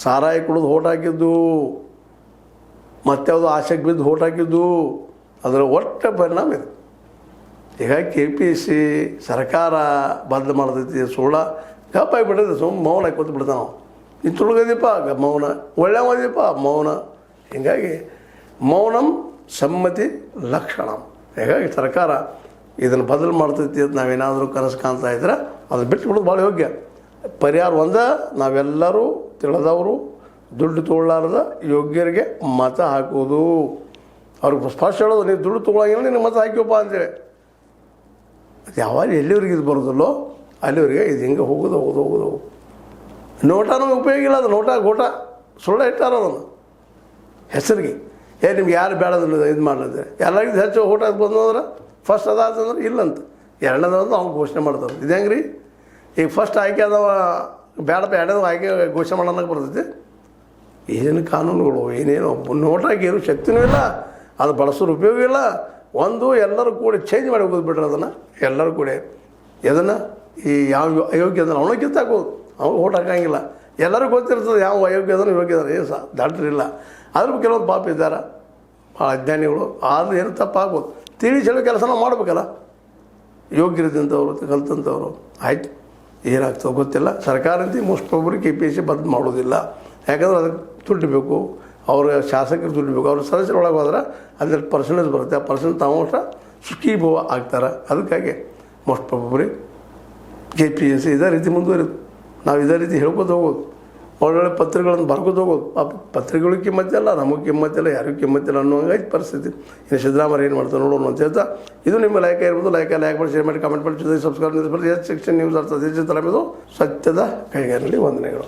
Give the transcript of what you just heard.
ಸಾರಾಯಿ ಕುಡಿದು ಓಟ್ ಹಾಕಿದ್ದು, ಮತ್ಯಾವುದು ಆಸೆಗೆ ಬಿದ್ದು ಓಟ್ ಹಾಕಿದ್ದು, ಅದರ ಒಟ್ಟ ಪರಿಣಾಮ ಇದು. ಈಗ KPSC ಸರ್ಕಾರ ಬದಲು ಮಾಡ್ತೈತಿ, ಸುಳ್ಳ ಗಪ್ಪಾಗಿಬಿಟ್ಟಿದೆ, ಮೌನ ಕೂತು ಬಿಡ್ತಾನೆ ನಾವು. ನೀನು ತುಳುಗದೀಪ ಮೌನ, ಒಳ್ಳೆಯವದೀಪ ಮೌನ. ಹೀಗಾಗಿ ಮೌನಂ ಸಮ್ಮತಿ ಲಕ್ಷಣ. ಹೀಗಾಗಿ ಸರ್ಕಾರ ಇದನ್ನು ಬದಲು ಮಾಡ್ತೈತಿ ಅಂತ ನಾವೇನಾದರೂ ಕನಸು ಕಾಣ್ತಾ ಇದ್ರೆ ಅದು ಬಿಟ್ಟುಬಿಡೋದು ಭಾಳ ಯೋಗ್ಯ. ಪರಿಹಾರ ಒಂದ, ನಾವೆಲ್ಲರೂ ತಿಳಿದವರು ದುಡ್ಡು ತೊಗೊಳ್ಳಾರ್ದ ಯೋಗ್ಯರಿಗೆ ಮತ ಹಾಕೋದು. ಅವ್ರಿಗೆ ಸ್ಪಷ್ಟ ಹೇಳೋದು, ನೀವು ದುಡ್ಡು ತೊಗೊಳಂಗಿಲ್ಲ ನಿನಗೆ ಮತ ಹಾಕಿವಪ್ಪ ಅಂತೇಳಿ. ಅದು ಯಾವಾಗ ಎಲ್ಲಿವರೆಗೆ ಇದು ಬರೋದಿಲ್ಲೋ ಅಲ್ಲಿವರೆಗೆ ಇದು ಹಿಂಗೆ ಹೋಗೋದು. ನೋಟನೂ ಉಪಯೋಗ ಇಲ್ಲ. ಅದು ಗೋಟ ಸುಳ್ಳ ಇಟ್ಟಾರ ಅದನ್ನು ಹೆಸರಿಗೆ. ನಿಮ್ಗೆ ಯಾರು ಬೇಡದಿಲ್ಲ ಇದು ಮಾಡಿದ್ರೆ ಎಲ್ಲರಿಗೂ ಹೆಚ್ಚು ಓಟ್ ಹಾಕಿ ಬಂದ್ರೆ ಫಸ್ಟ್ ಅದಾತಂದ್ರೆ ಇಲ್ಲಂತ, ಎರಡನೇದಂತ ಅವ್ನು ಘೋಷಣೆ ಮಾಡ್ತಾರೆ. ಇದು ಹೆಂಗೆ ರೀ? ಈಗ ಫಸ್ಟ್ ಆಯ್ಕೆ ಅದಾವ ಬೇಡಪ್ಪ, ಎರಡನೇದು ಆಯ್ಕೆ ಘೋಷಣೆ ಮಾಡೋಕ್ಕೆ ಬರ್ತೈತಿ. ಏನು ಕಾನೂನುಗಳು, ಏನೇನು ನೋಟ್ ಹಾಕಿರೋ ಶಕ್ತಿನೂ ಇಲ್ಲ, ಅದು ಬಳಸೋರು ಉಪಯೋಗ ಇಲ್ಲ. ಒಂದು ಎಲ್ಲರೂ ಕೂಡ ಚೇಂಜ್ ಮಾಡಿ ಹೋಗೋದು ಬಿಟ್ರೆ ಅದನ್ನು ಎಲ್ಲರೂ ಕೂಡ ಇದನ್ನು ಈ ಯಾವ ಅಯೋಗ್ಯ ಅದನ್ನು ಅವನು ಕಿತ್ತಾಕೋದು, ಅವ್ನು ಓಟ್ ಹಾಕೋಂಗಿಲ್ಲ. ಎಲ್ಲರಿಗೂ ಗೊತ್ತಿರ್ತದೆ ಯಾವ ಅಯೋಗ್ಯ ಅದನ್ನು ಯೋಗ್ಯ ಅದಾರೆ. ಏನು ಸಹ ದಾಟ್ರಿಲ್ಲ. ಆದ್ರೂ ಕೆಲವೊಂದು ಪಾಪ ಇದ್ದಾರೆ, ಭಾಳ ಅಜ್ಞಾನಿಗಳು. ಆದರೂ ಏನು ತಪ್ಪಾಗ್ಬೋದು, ತಿಳಿ ಹೇಳೋ ಕೆಲಸನ ಮಾಡಬೇಕಲ್ಲ. ಯೋಗ್ಯರಿದ್ದಂಥವ್ರು ಕಲ್ತಂಥವ್ರು ಆಯ್ತು, ಏನಾಗ್ತದೆ ಗೊತ್ತಿಲ್ಲ. ಸರ್ಕಾರ ಅಂತ ಮೋಸ್ಟ್ ಒಬ್ಬರು KPSC ಬದಲು ಮಾಡೋದಿಲ್ಲ. ಯಾಕಂದ್ರೆ ಅದಕ್ಕೆ ದುಡ್ಡು ಬೇಕು, ಅವ್ರ ಶಾಸಕರು ದುಡ್ಡು ಬೇಕು. ಅವ್ರ ಸದಸ್ಯರೊಳಗೆ ಹೋದ್ರೆ ಅದರಲ್ಲಿ ಪರ್ಸೆಂಟೇಜ್ ಬರುತ್ತೆ. ಆ ಪರ್ಸೆಂಟ್ ತಾವು ಅಷ್ಟ ಸುಖೀಭವ ಆಗ್ತಾರೆ. ಅದಕ್ಕಾಗಿ ಮೋಸ್ಟ್ ಒಬ್ಬರು KPSC ಇದೇ ರೀತಿ ಮುಂದುವರಿದು ನಾವು ಇದೇ ರೀತಿ ಹೇಳ್ಕೊತ ಹೋಗೋದು, ಒಳ್ಳೊಳ್ಳೆ ಪತ್ರಿಕೆಗಳನ್ನು ಬರ್ಕೋತ ಹೋಗೋದು. ಆ ಪತ್ರಿಕೆಗಳಿಗೆ ಕಿಮ್ಮತ್ತಿಲ್ಲ, ನಮಗೆ ಕಿಮ್ಮತ್ತಿಲ್ಲ, ಯಾರಿಗೂ ಕಿಮ್ಮತ್ತಿಲ್ಲ ಅನ್ನೋಂಗಾಯ್ತು ಪರಿಸ್ಥಿತಿ. ಇನ್ನು ಸಿದ್ದರಾಮಯ್ಯ ಏನು ಮಾಡ್ತಾರೆ ನೋಡೋಣ ಅಂತ ಹೇಳ್ತಾ, ಇದು ನಿಮ್ಮ ಲೈಕ್ ಇರ್ಬೋದು. ಲೈಕ್ ಮಾಡಿ, ಶೇರ್ ಮಾಡಿ, ಕಮೆಂಟ್ ಮಾಡಿ, ಜೊತೆಗೆ ಸಬ್ಸ್ಕ್ರೈಬ್ ಮಾಡಿ. S6 ನ್ಯೂಸ್ ಅರ್ಥ ಇದು ಸತ್ಯದ ಕೈಗಾರಿಕೆಯಲ್ಲಿ ವಂದನೆಗಳು.